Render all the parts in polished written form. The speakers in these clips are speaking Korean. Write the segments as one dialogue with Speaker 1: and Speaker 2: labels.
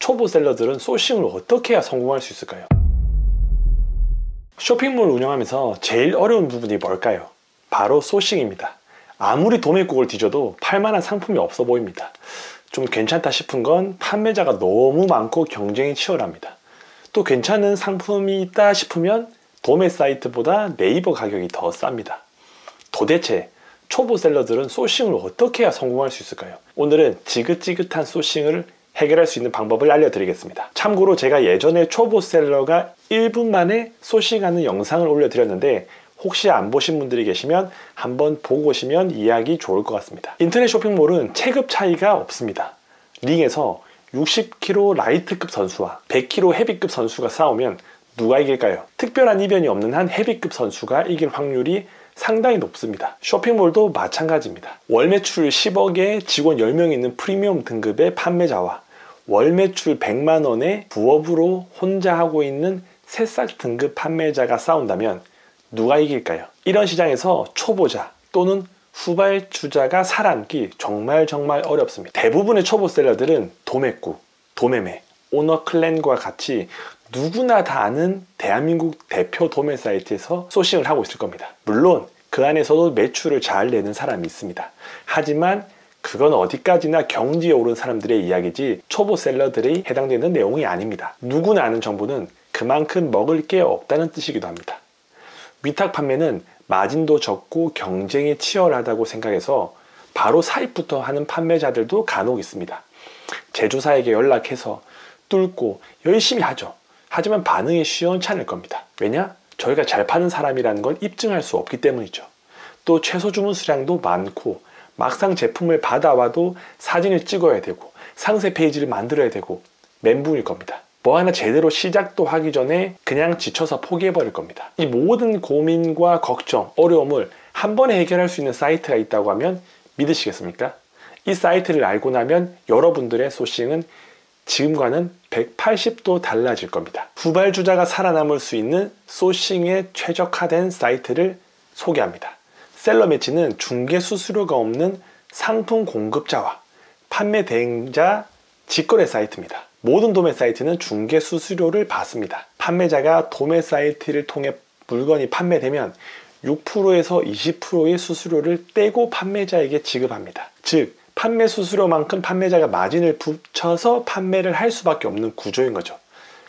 Speaker 1: 초보 셀러들은 소싱을 어떻게 해야 성공할 수 있을까요? 쇼핑몰 운영하면서 제일 어려운 부분이 뭘까요? 바로 소싱입니다. 아무리 도매국을 뒤져도 팔만한 상품이 없어 보입니다. 좀 괜찮다 싶은 건 판매자가 너무 많고 경쟁이 치열합니다. 또 괜찮은 상품이 있다 싶으면 도매 사이트보다 네이버 가격이 더 쌉니다. 도대체 초보 셀러들은 소싱을 어떻게 해야 성공할 수 있을까요? 오늘은 지긋지긋한 소싱을 해결할 수 있는 방법을 알려드리겠습니다. 참고로 제가 예전에 초보 셀러가 1분 만에 소싱하는 영상을 올려드렸는데 혹시 안 보신 분들이 계시면 한번 보고 오시면 이해하기 좋을 것 같습니다. 인터넷 쇼핑몰은 체급 차이가 없습니다. 링에서 60kg 라이트급 선수와 100kg 헤비급 선수가 싸우면 누가 이길까요? 특별한 이변이 없는 한 헤비급 선수가 이길 확률이 상당히 높습니다. 쇼핑몰도 마찬가지입니다. 월 매출 10억에 직원 10명 있는 프리미엄 등급의 판매자와 월 매출 100만원에 부업으로 혼자 하고 있는 새싹 등급 판매자가 싸운다면 누가 이길까요? 이런 시장에서 초보자 또는 후발주자가 살아남기 정말 어렵습니다. 대부분의 초보 셀러들은 도매국, 도매매, 오너클랜과 같이 누구나 다 아는 대한민국 대표 도매 사이트에서 소싱을 하고 있을 겁니다. 물론 그 안에서도 매출을 잘 내는 사람이 있습니다. 하지만 그건 어디까지나 경지에 오른 사람들의 이야기지 초보 셀러들이 해당되는 내용이 아닙니다. 누구나 아는 정보는 그만큼 먹을 게 없다는 뜻이기도 합니다. 위탁 판매는 마진도 적고 경쟁이 치열하다고 생각해서 바로 사입부터 하는 판매자들도 간혹 있습니다. 제조사에게 연락해서 뚫고 열심히 하죠. 하지만 반응이 시원찮을 겁니다. 왜냐? 저희가 잘 파는 사람이라는 걸 입증할 수 없기 때문이죠. 또 최소 주문 수량도 많고 막상 제품을 받아와도 사진을 찍어야 되고 상세 페이지를 만들어야 되고 멘붕일 겁니다. 뭐 하나 제대로 시작도 하기 전에 그냥 지쳐서 포기해버릴 겁니다. 이 모든 고민과 걱정, 어려움을 한 번에 해결할 수 있는 사이트가 있다고 하면 믿으시겠습니까? 이 사이트를 알고 나면 여러분들의 소싱은 지금과는 180도 달라질 겁니다. 후발주자가 살아남을 수 있는 소싱에 최적화된 사이트를 소개합니다. 셀러매치는 중개 수수료가 없는 상품 공급자와 판매 대행자 직거래 사이트입니다. 모든 도매 사이트는 중개 수수료를 받습니다. 판매자가 도매 사이트를 통해 물건이 판매되면 6%에서 20%의 수수료를 떼고 판매자에게 지급합니다. 즉 판매 수수료만큼 판매자가 마진을 붙여서 판매를 할 수밖에 없는 구조인 거죠.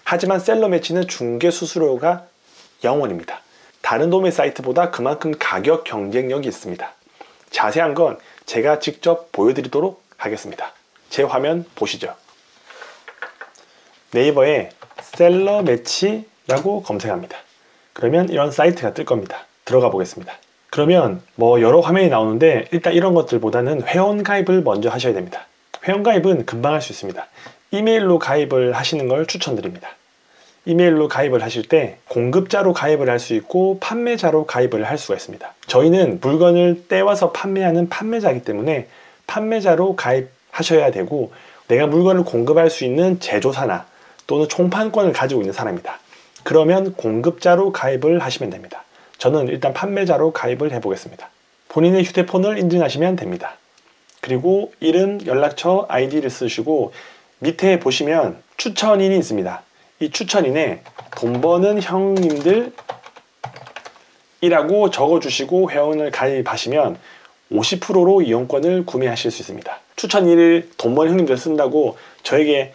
Speaker 1: 하지만 셀러매치는 중개 수수료가 0원입니다. 다른 도매 사이트보다 그만큼 가격 경쟁력이 있습니다. 자세한 건 제가 직접 보여드리도록 하겠습니다. 제 화면 보시죠. 네이버에 셀러매치라고 검색합니다. 그러면 이런 사이트가 뜰 겁니다. 들어가 보겠습니다. 그러면 뭐 여러 화면이 나오는데 일단 이런 것들보다는 회원 가입을 먼저 하셔야 됩니다. 회원 가입은 금방 할 수 있습니다. 이메일로 가입을 하시는 걸 추천드립니다. 이메일로 가입을 하실 때 공급자로 가입을 할 수 있고 판매자로 가입을 할 수가 있습니다. 저희는 물건을 떼와서 판매하는 판매자이기 때문에 판매자로 가입하셔야 되고 내가 물건을 공급할 수 있는 제조사나 또는 총판권을 가지고 있는 사람이다. 그러면 공급자로 가입을 하시면 됩니다. 저는 일단 판매자로 가입을 해보겠습니다. 본인의 휴대폰을 인증하시면 됩니다. 그리고 이름, 연락처, 아이디를 쓰시고 밑에 보시면 추천인이 있습니다. 이 추천인에 돈 버는 형님들 이라고 적어주시고 회원을 가입하시면 50%로 이용권을 구매하실 수 있습니다. 추천인을 돈 버는 형님들 쓴다고 저에게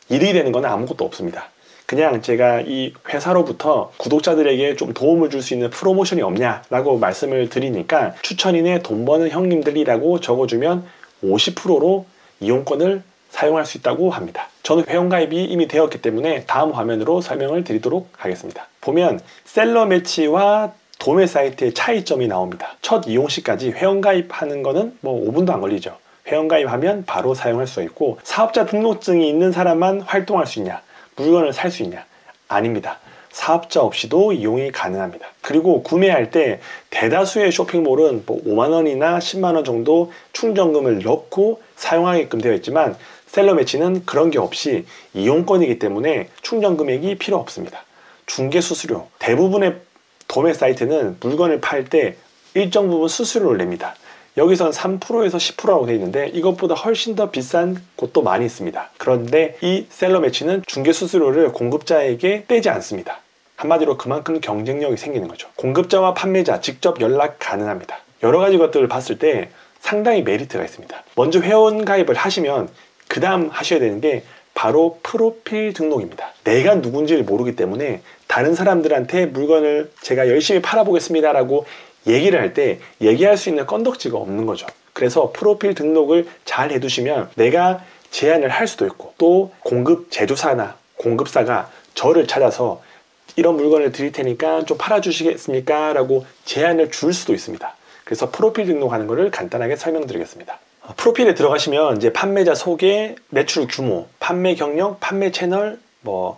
Speaker 1: 이득이 되는 건 아무것도 없습니다. 그냥 제가 이 회사로부터 구독자들에게 좀 도움을 줄 수 있는 프로모션이 없냐라고 말씀을 드리니까 추천인에 돈 버는 형님들이라고 적어주면 50%로 이용권을 사용할 수 있다고 합니다. 저는 회원가입이 이미 되었기 때문에 다음 화면으로 설명을 드리도록 하겠습니다. 보면 셀러매치와 도매 사이트의 차이점이 나옵니다. 첫 이용 시까지 회원가입하는 거는 뭐 5분도 안 걸리죠. 회원가입하면 바로 사용할 수가 있고 사업자 등록증이 있는 사람만 활동할 수 있냐, 물건을 살 수 있냐? 아닙니다. 사업자 없이도 이용이 가능합니다. 그리고 구매할 때 대다수의 쇼핑몰은 뭐 5만원이나 10만원 정도 충전금을 넣고 사용하게끔 되어 있지만 셀러매치는 그런 게 없이 이용권이기 때문에 충전 금액이 필요 없습니다. 중개 수수료, 대부분의 도매 사이트는 물건을 팔 때 일정 부분 수수료를 냅니다. 여기선 3%에서 10%라고 되어 있는데 이것보다 훨씬 더 비싼 곳도 많이 있습니다. 그런데 이 셀러 매치는 중개 수수료를 공급자에게 떼지 않습니다. 한마디로 그만큼 경쟁력이 생기는 거죠. 공급자와 판매자 직접 연락 가능합니다. 여러 가지 것들을 봤을 때 상당히 메리트가 있습니다. 먼저 회원 가입을 하시면 그 다음 하셔야 되는 게 바로 프로필 등록입니다. 내가 누군지를 모르기 때문에 다른 사람들한테 물건을 제가 열심히 팔아보겠습니다 라고 얘기를 할 때 얘기할 수 있는 건덕지가 없는 거죠. 그래서 프로필 등록을 잘 해두시면 내가 제안을 할 수도 있고, 또 공급 제조사나 공급사가 저를 찾아서 이런 물건을 드릴 테니까 좀 팔아주시겠습니까? 라고 제안을 줄 수도 있습니다. 그래서 프로필 등록하는 것을 간단하게 설명드리겠습니다. 프로필에 들어가시면 이제 판매자 소개, 매출 규모, 판매 경력, 판매 채널,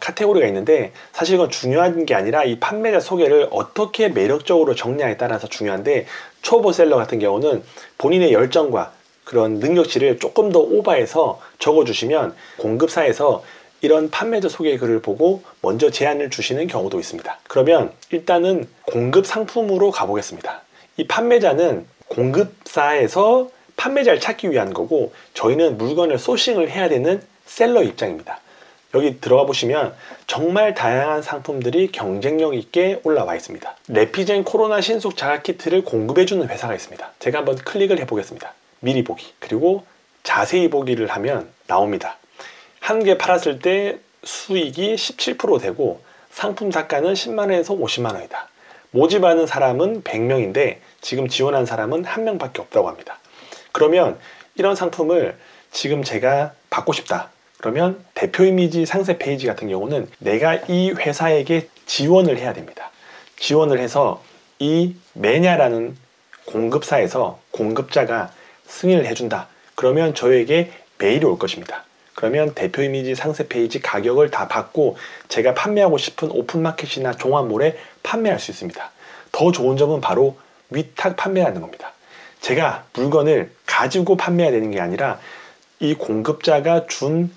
Speaker 1: 카테고리가 있는데, 사실 이건 중요한 게 아니라 이 판매자 소개를 어떻게 매력적으로 정리하에 따라서 중요한데, 초보 셀러 같은 경우는 본인의 열정과 그런 능력치를 조금 더 오버해서 적어주시면 공급사에서 이런 판매자 소개 글을 보고 먼저 제안을 주시는 경우도 있습니다. 그러면 일단은 공급 상품으로 가보겠습니다. 이 판매자는 공급사에서 판매자를 찾기 위한 거고, 저희는 물건을 소싱을 해야 되는 셀러 입장입니다. 여기 들어가 보시면 정말 다양한 상품들이 경쟁력 있게 올라와 있습니다. 레피젠 코로나 신속 자가 키트를 공급해주는 회사가 있습니다. 제가 한번 클릭을 해보겠습니다. 미리 보기, 그리고 자세히 보기를 하면 나옵니다. 한 개 팔았을 때 수익이 17% 되고 상품 단가는 10만원에서 50만원이다. 모집하는 사람은 100명인데 지금 지원한 사람은 1명밖에 없다고 합니다. 그러면 이런 상품을 지금 제가 받고 싶다. 그러면 대표 이미지 상세 페이지 같은 경우는 내가 이 회사에게 지원을 해야 됩니다. 지원을 해서 이 매냐라는 공급사에서 공급자가 승인을 해준다. 그러면 저에게 메일이 올 것입니다. 그러면 대표 이미지 상세 페이지 가격을 다 받고 제가 판매하고 싶은 오픈마켓이나 종합몰에 판매할 수 있습니다. 더 좋은 점은 바로 위탁 판매하는 겁니다. 제가 물건을 가지고 판매해야 되는 게 아니라 이 공급자가 준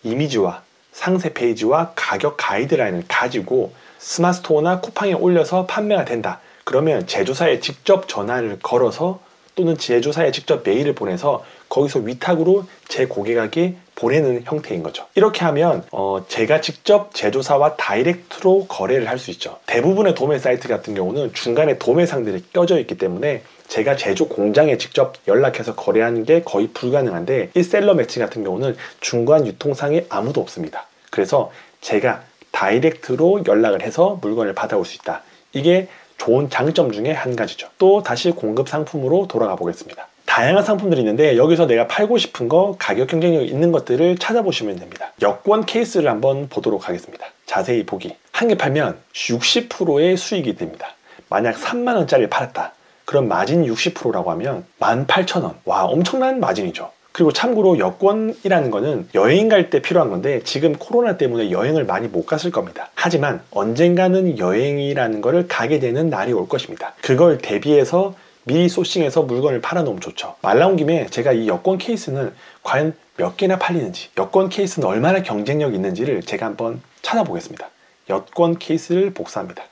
Speaker 1: 이미지와 상세 페이지와 가격 가이드라인을 가지고 스마트스토어나 쿠팡에 올려서 판매가 된다. 그러면 제조사에 직접 전화를 걸어서 또는 제조사에 직접 메일을 보내서 거기서 위탁으로 제 고객에게 보내는 형태인 거죠. 이렇게 하면 제가 직접 제조사와 다이렉트로 거래를 할 수 있죠. 대부분의 도매 사이트 같은 경우는 중간에 도매상들이 껴져 있기 때문에 제가 제조 공장에 직접 연락해서 거래하는 게 거의 불가능한데, 이 셀러 매치 같은 경우는 중간 유통상에 아무도 없습니다. 그래서 제가 다이렉트로 연락을 해서 물건을 받아올 수 있다. 이게 좋은 장점 중에 한 가지죠. 또 다시 공급 상품으로 돌아가 보겠습니다. 다양한 상품들이 있는데 여기서 내가 팔고 싶은 거, 가격 경쟁력이 있는 것들을 찾아보시면 됩니다. 여권 케이스를 한번 보도록 하겠습니다. 자세히 보기. 한 개 팔면 60%의 수익이 됩니다. 만약 3만원짜리를 팔았다. 그럼 마진 60%라고 하면 18,000원. 와, 엄청난 마진이죠. 그리고 참고로 여권이라는 거는 여행 갈 때 필요한 건데 지금 코로나 때문에 여행을 많이 못 갔을 겁니다. 하지만 언젠가는 여행이라는 거를 가게 되는 날이 올 것입니다. 그걸 대비해서 미리 소싱해서 물건을 팔아놓으면 좋죠. 말 나온 김에 제가 이 여권 케이스는 과연 몇 개나 팔리는지, 여권 케이스는 얼마나 경쟁력이 있는지를 제가 한번 찾아보겠습니다. 여권 케이스를 복사합니다.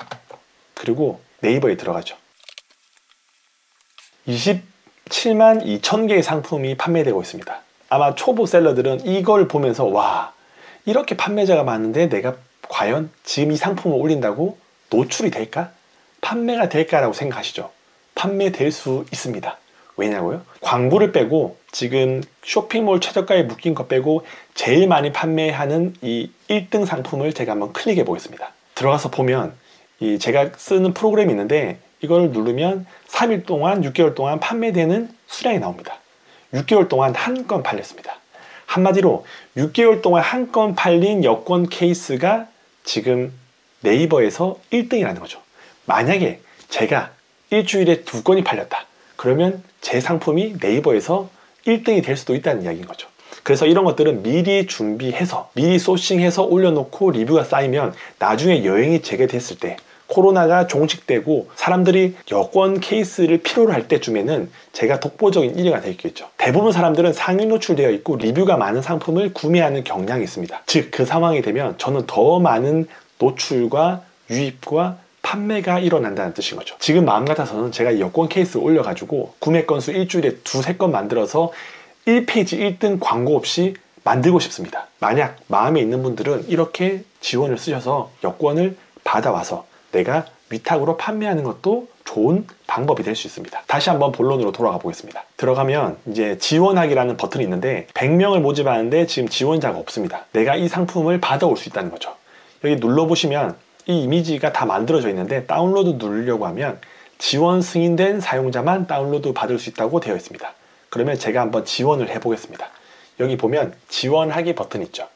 Speaker 1: 그리고 네이버에 들어가죠. 27만 2천 개의 상품이 판매되고 있습니다. 아마 초보 셀러들은 이걸 보면서 와, 이렇게 판매자가 많은데 내가 과연 지금 이 상품을 올린다고 노출이 될까? 판매가 될까라고 생각하시죠? 판매될 수 있습니다. 왜냐고요? 광고를 빼고 지금 쇼핑몰 최저가에 묶인 거 빼고 제일 많이 판매하는 이 1등 상품을 제가 한번 클릭해 보겠습니다. 들어가서 보면 이 제가 쓰는 프로그램이 있는데 이걸 누르면 3일 동안 6개월 동안 판매되는 수량이 나옵니다. 6개월 동안 한 건 팔렸습니다. 한마디로 6개월 동안 한 건 팔린 여권 케이스가 지금 네이버에서 1등이라는 거죠. 만약에 제가 일주일에 2건이 팔렸다. 그러면 제 상품이 네이버에서 1등이 될 수도 있다는 이야기인 거죠. 그래서 이런 것들은 미리 준비해서 미리 소싱해서 올려놓고 리뷰가 쌓이면 나중에 여행이 재개됐을 때, 코로나가 종식되고 사람들이 여권 케이스를 필요로 할 때쯤에는 제가 독보적인 1위가 되겠죠. 대부분 사람들은 상위 노출되어 있고 리뷰가 많은 상품을 구매하는 경향이 있습니다. 즉 그 상황이 되면 저는 더 많은 노출과 유입과 판매가 일어난다는 뜻인 거죠. 지금 마음 같아서는 제가 여권 케이스를 올려가지고 구매 건수 일주일에 2~3건 만들어서 1페이지 1등 광고 없이 만들고 싶습니다. 만약 마음에 있는 분들은 이렇게 지원을 쓰셔서 여권을 받아와서 내가 위탁으로 판매하는 것도 좋은 방법이 될 수 있습니다. 다시 한번 본론으로 돌아가 보겠습니다. 들어가면 이제 지원하기라는 버튼이 있는데 100명을 모집하는데 지금 지원자가 없습니다. 내가 이 상품을 받아올 수 있다는 거죠. 여기 눌러보시면 이 이미지가 다 만들어져 있는데 다운로드 누르려고 하면 지원 승인된 사용자만 다운로드 받을 수 있다고 되어 있습니다. 그러면 제가 한번 지원을 해 보겠습니다. 여기 보면 지원하기 버튼 있죠.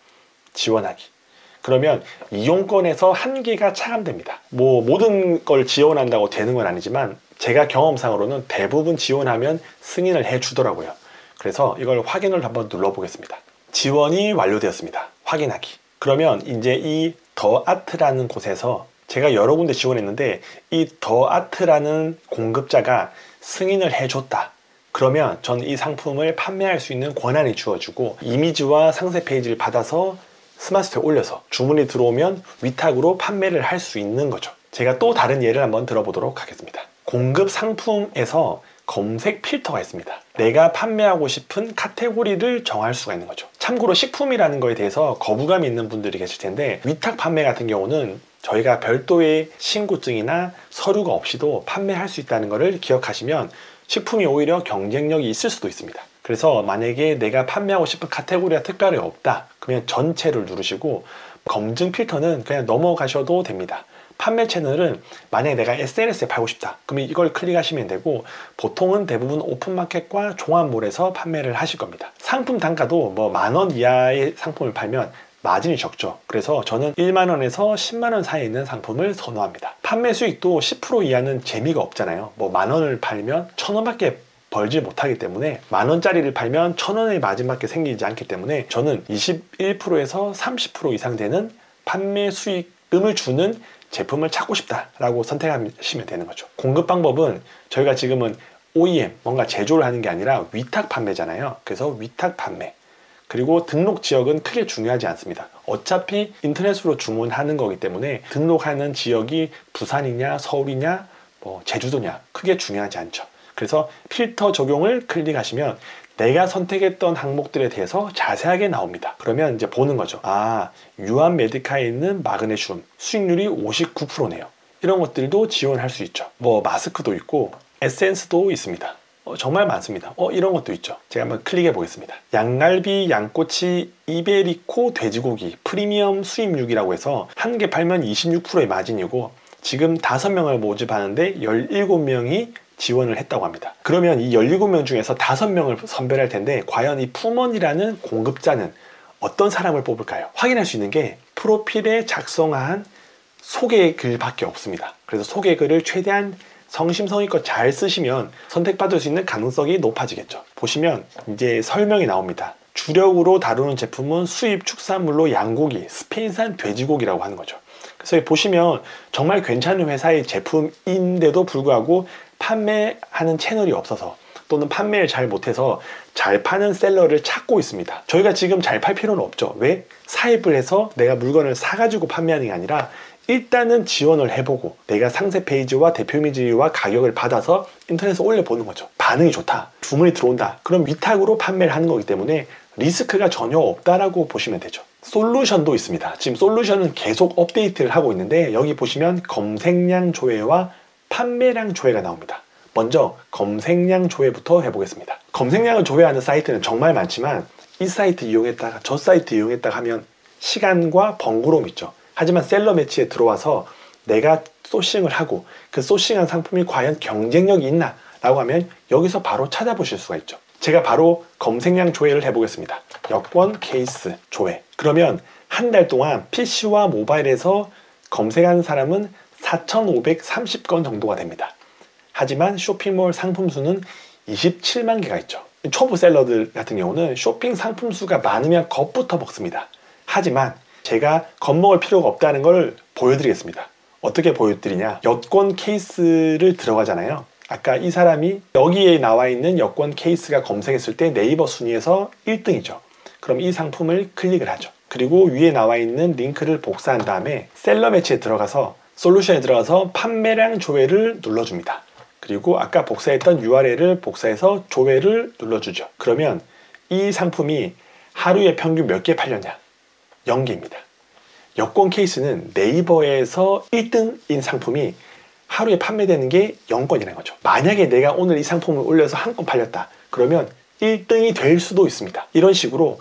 Speaker 1: 지원하기. 그러면 이용권에서 한계가 차감됩니다. 뭐 모든 걸 지원한다고 되는 건 아니지만 제가 경험상으로는 대부분 지원하면 승인을 해 주더라고요. 그래서 이걸 확인을 한번 눌러 보겠습니다. 지원이 완료되었습니다. 확인하기. 그러면 이제 이 더 아트라는 곳에서 제가 여러 군데 지원했는데 이 더 아트라는 공급자가 승인을 해줬다. 그러면 전 이 상품을 판매할 수 있는 권한이 주어지고 이미지와 상세 페이지를 받아서 스마트스토어에 올려서 주문이 들어오면 위탁으로 판매를 할 수 있는 거죠. 제가 또 다른 예를 한번 들어보도록 하겠습니다. 공급 상품에서 검색 필터가 있습니다. 내가 판매하고 싶은 카테고리를 정할 수가 있는 거죠. 참고로 식품이라는 거에 대해서 거부감이 있는 분들이 계실 텐데 위탁 판매 같은 경우는 저희가 별도의 신고증이나 서류가 없이도 판매할 수 있다는 것을 기억하시면 식품이 오히려 경쟁력이 있을 수도 있습니다. 그래서 만약에 내가 판매하고 싶은 카테고리가 특별히 없다 그러면 전체를 누르시고 검증 필터는 그냥 넘어가셔도 됩니다. 판매 채널은 만약에 내가 SNS에 팔고 싶다 그러면 이걸 클릭하시면 되고 보통은 대부분 오픈마켓과 종합몰에서 판매를 하실 겁니다. 상품 단가도 뭐 10,000원 이하의 상품을 팔면 마진이 적죠. 그래서 저는 1만원에서 10만원 사이에 있는 상품을 선호합니다. 판매 수익도 10% 이하는 재미가 없잖아요. 뭐 10,000원을 팔면 1,000원밖에 벌지 못하기 때문에 10,000원짜리를 팔면 1,000원의 마진밖에 생기지 않기 때문에 저는 21%에서 30% 이상 되는 판매 수익금을 주는 제품을 찾고 싶다라고 선택하시면 되는 거죠. 공급 방법은 저희가 지금은 OEM, 뭔가 제조를 하는 게 아니라 위탁 판매잖아요. 그래서 위탁 판매. 그리고 등록 지역은 크게 중요하지 않습니다. 어차피 인터넷으로 주문하는 거기 때문에 등록하는 지역이 부산이냐 서울이냐 뭐 제주도냐 크게 중요하지 않죠. 그래서 필터 적용을 클릭하시면 내가 선택했던 항목들에 대해서 자세하게 나옵니다. 그러면 이제 보는 거죠. 아, 유한 메디카에 있는 마그네슘 수익률이 59%네요. 이런 것들도 지원할 수 있죠. 뭐 마스크도 있고 에센스도 있습니다. 정말 많습니다. 이런 것도 있죠. 제가 한번 클릭해 보겠습니다. 양갈비, 양꼬치, 이베리코 돼지고기 프리미엄 수입육이라고 해서 한 개 팔면 26%의 마진이고 지금 5명을 모집하는데 17명이 지원을 했다고 합니다. 그러면 이 17명 중에서 5명을 선별할 텐데 과연 이 품원이라는 공급자는 어떤 사람을 뽑을까요? 확인할 수 있는 게 프로필에 작성한 소개글밖에 없습니다. 그래서 소개글을 최대한 성심성의껏 잘 쓰시면 선택받을 수 있는 가능성이 높아지겠죠. 보시면 이제 설명이 나옵니다. 주력으로 다루는 제품은 수입 축산물로 양고기, 스페인산 돼지고기라고 하는 거죠. 그래서 보시면 정말 괜찮은 회사의 제품인데도 불구하고 판매하는 채널이 없어서 또는 판매를 잘 못해서 잘 파는 셀러를 찾고 있습니다. 저희가 지금 잘 팔 필요는 없죠. 왜? 사입을 해서 내가 물건을 사가지고 판매하는 게 아니라 일단은 지원을 해보고 내가 상세 페이지와 대표 이미지와 가격을 받아서 인터넷에 올려보는 거죠. 반응이 좋다, 주문이 들어온다, 그럼 위탁으로 판매를 하는 거기 때문에 리스크가 전혀 없다라고 보시면 되죠. 솔루션도 있습니다. 지금 솔루션은 계속 업데이트를 하고 있는데 여기 보시면 검색량 조회와 판매량 조회가 나옵니다. 먼저 검색량 조회부터 해보겠습니다. 검색량을 조회하는 사이트는 정말 많지만 이 사이트 이용했다가 저 사이트 이용했다가 하면 시간과 번거로움이 있죠. 하지만 셀러 매치에 들어와서 내가 소싱을 하고 그 소싱한 상품이 과연 경쟁력이 있나 라고 하면 여기서 바로 찾아보실 수가 있죠. 제가 바로 검색량 조회를 해보겠습니다. 여권 케이스 조회. 그러면 한 달 동안 PC와 모바일에서 검색한 사람은 4,530건 정도가 됩니다. 하지만 쇼핑몰 상품 수는 27만 개가 있죠. 초보 셀러들 같은 경우는 쇼핑 상품 수가 많으면 겁부터 먹습니다. 하지만 제가 겁먹을 필요가 없다는 걸 보여드리겠습니다. 어떻게 보여드리냐? 여권 케이스를 들어가잖아요. 아까 이 사람이 여기에 나와 있는 여권 케이스가 검색했을 때 네이버 순위에서 1등이죠. 그럼 이 상품을 클릭을 하죠. 그리고 위에 나와 있는 링크를 복사한 다음에 셀러 매치에 들어가서 솔루션에 들어가서 판매량 조회를 눌러줍니다. 그리고 아까 복사했던 URL을 복사해서 조회를 눌러주죠. 그러면 이 상품이 하루에 평균 몇 개 팔렸냐? 0개입니다. 여권 케이스는 네이버에서 1등인 상품이 하루에 판매되는 게 0건이라는 거죠. 만약에 내가 오늘 이 상품을 올려서 한 건 팔렸다. 그러면 1등이 될 수도 있습니다. 이런 식으로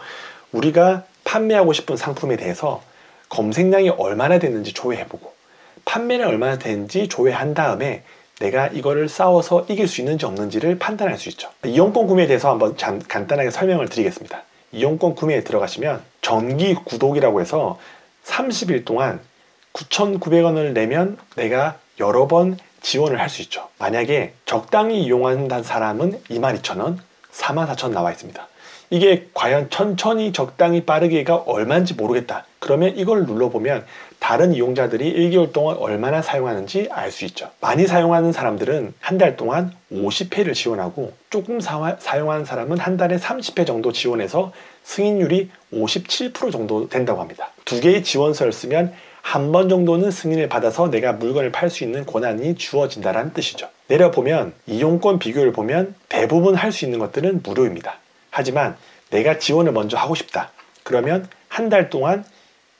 Speaker 1: 우리가 판매하고 싶은 상품에 대해서 검색량이 얼마나 됐는지 조회해보고 판매량 얼마나 되는지 조회한 다음에 내가 이거를 싸워서 이길 수 있는지 없는지를 판단할 수 있죠. 이용권 구매에 대해서 한번 간단하게 설명을 드리겠습니다. 이용권 구매에 들어가시면 정기 구독이라고 해서 30일 동안 9,900원을 내면 내가 여러 번 지원을 할 수 있죠. 만약에 적당히 이용한다는 사람은 22,000원, 44,000원 나와 있습니다. 이게 과연 천천히 적당히 빠르게가 얼마인지 모르겠다. 그러면 이걸 눌러보면 다른 이용자들이 1개월 동안 얼마나 사용하는지 알 수 있죠. 많이 사용하는 사람들은 한 달 동안 50회를 지원하고 조금 사용하는 사람은 한 달에 30회 정도 지원해서 승인율이 57% 정도 된다고 합니다. 두 개의 지원서를 쓰면 한 번 정도는 승인을 받아서 내가 물건을 팔 수 있는 권한이 주어진다는 뜻이죠. 내려보면 이용권 비교를 보면 대부분 할 수 있는 것들은 무료입니다. 하지만 내가 지원을 먼저 하고 싶다. 그러면 한 달 동안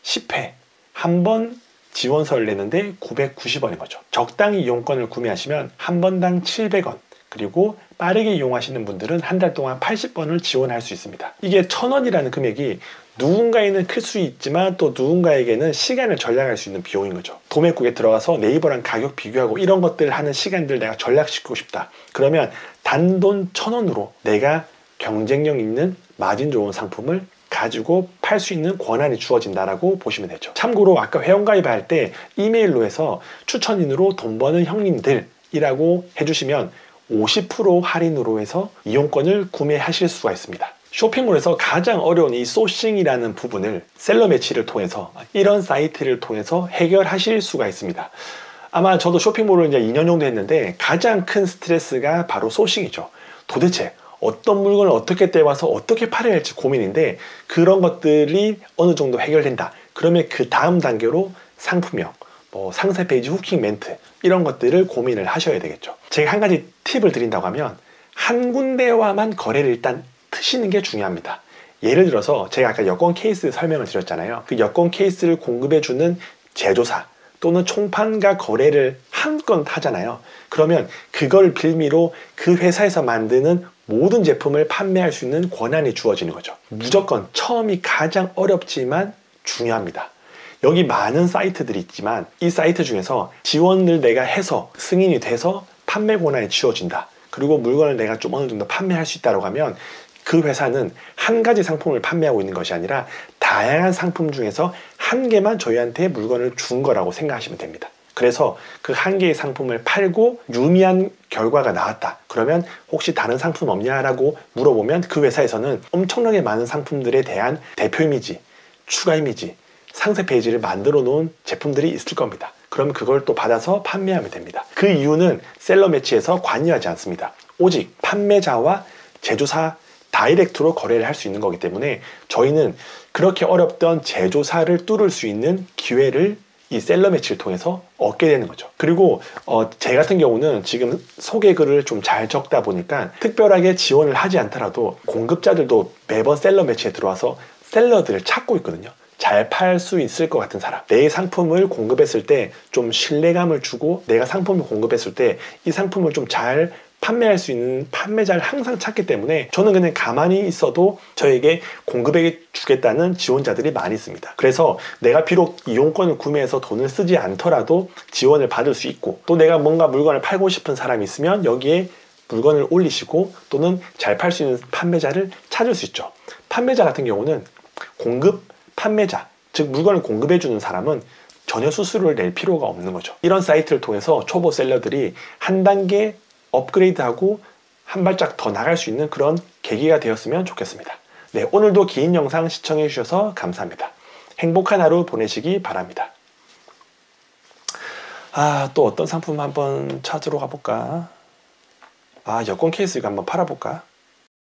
Speaker 1: 10회 한 번 지원서를 내는데 990원인 거죠. 적당히 이용권을 구매하시면 한 번당 700원, 그리고 빠르게 이용하시는 분들은 한 달 동안 80번을 지원할 수 있습니다. 이게 1,000원이라는 금액이 누군가에는 클 수 있지만 또 누군가에게는 시간을 절약할 수 있는 비용인 거죠. 도매국에 들어가서 네이버랑 가격 비교하고 이런 것들을 하는 시간들 내가 절약시키고 싶다. 그러면 단돈 1,000원으로 내가 경쟁력 있는 마진 좋은 상품을 가지고 팔 수 있는 권한이 주어진다라고 보시면 되죠. 참고로 아까 회원가입할 때 이메일로 해서 추천인으로 돈 버는 형님들이라고 해주시면 50% 할인으로 해서 이용권을 구매하실 수가 있습니다. 쇼핑몰에서 가장 어려운 이 소싱이라는 부분을 셀러 매치를 통해서 이런 사이트를 통해서 해결하실 수가 있습니다. 아마 저도 쇼핑몰을 이제 2년 정도 했는데 가장 큰 스트레스가 바로 소싱이죠. 도대체 어떤 물건을 어떻게 떼와서 어떻게 팔아야 할지 고민인데 그런 것들이 어느 정도 해결된다. 그러면 그 다음 단계로 상품명, 상세 페이지 후킹 멘트 이런 것들을 고민을 하셔야 되겠죠. 제가 한 가지 팁을 드린다고 하면 한 군데와만 거래를 일단 트시는 게 중요합니다. 예를 들어서 제가 아까 여권 케이스 설명을 드렸잖아요. 그 여권 케이스를 공급해주는 제조사 또는 총판과 거래를 한 건 하잖아요. 그러면 그걸 빌미로 그 회사에서 만드는 모든 제품을 판매할 수 있는 권한이 주어지는 거죠. 무조건 처음이 가장 어렵지만 중요합니다. 여기 많은 사이트들이 있지만 이 사이트 중에서 지원을 내가 해서 승인이 돼서 판매 권한이 주어진다. 그리고 물건을 내가 좀 어느 정도 판매할 수 있다고 하면 그 회사는 한 가지 상품을 판매하고 있는 것이 아니라 다양한 상품 중에서 한 개만 저희한테 물건을 준 거라고 생각하시면 됩니다. 그래서 그 한 개의 상품을 팔고 유의미한 결과가 나왔다. 그러면 혹시 다른 상품 없냐라고 물어보면 그 회사에서는 엄청나게 많은 상품들에 대한 대표 이미지, 추가 이미지, 상세 페이지를 만들어 놓은 제품들이 있을 겁니다. 그럼 그걸 또 받아서 판매하면 됩니다. 그 이유는 셀러 매치에서 관여하지 않습니다. 오직 판매자와 제조사 다이렉트로 거래를 할 수 있는 거기 때문에 저희는 그렇게 어렵던 제조사를 뚫을 수 있는 기회를 이 셀러 매치를 통해서 얻게 되는 거죠. 그리고 제 같은 경우는 지금 소개 글을 좀 잘 적다 보니까 특별하게 지원을 하지 않더라도 공급자들도 매번 셀러 매치에 들어와서 셀러들을 찾고 있거든요. 잘 팔 수 있을 것 같은 사람, 내 상품을 공급했을 때 좀 신뢰감을 주고 내가 상품을 공급했을 때 이 상품을 좀 잘 판매할 수 있는 판매자를 항상 찾기 때문에 저는 그냥 가만히 있어도 저에게 공급해 주겠다는 지원자들이 많이 있습니다. 그래서 내가 비록 이용권을 구매해서 돈을 쓰지 않더라도 지원을 받을 수 있고 또 내가 뭔가 물건을 팔고 싶은 사람이 있으면 여기에 물건을 올리시고 또는 잘 팔 수 있는 판매자를 찾을 수 있죠. 판매자 같은 경우는 공급 판매자, 즉 물건을 공급해 주는 사람은 전혀 수수료를 낼 필요가 없는 거죠. 이런 사이트를 통해서 초보 셀러들이 한 단계 업그레이드하고 한 발짝 더 나갈 수 있는 그런 계기가 되었으면 좋겠습니다. 네, 오늘도 긴 영상 시청해 주셔서 감사합니다. 행복한 하루 보내시기 바랍니다. 또 어떤 상품 한번 찾으러 가볼까? 여권 케이스 이거 한번 팔아볼까?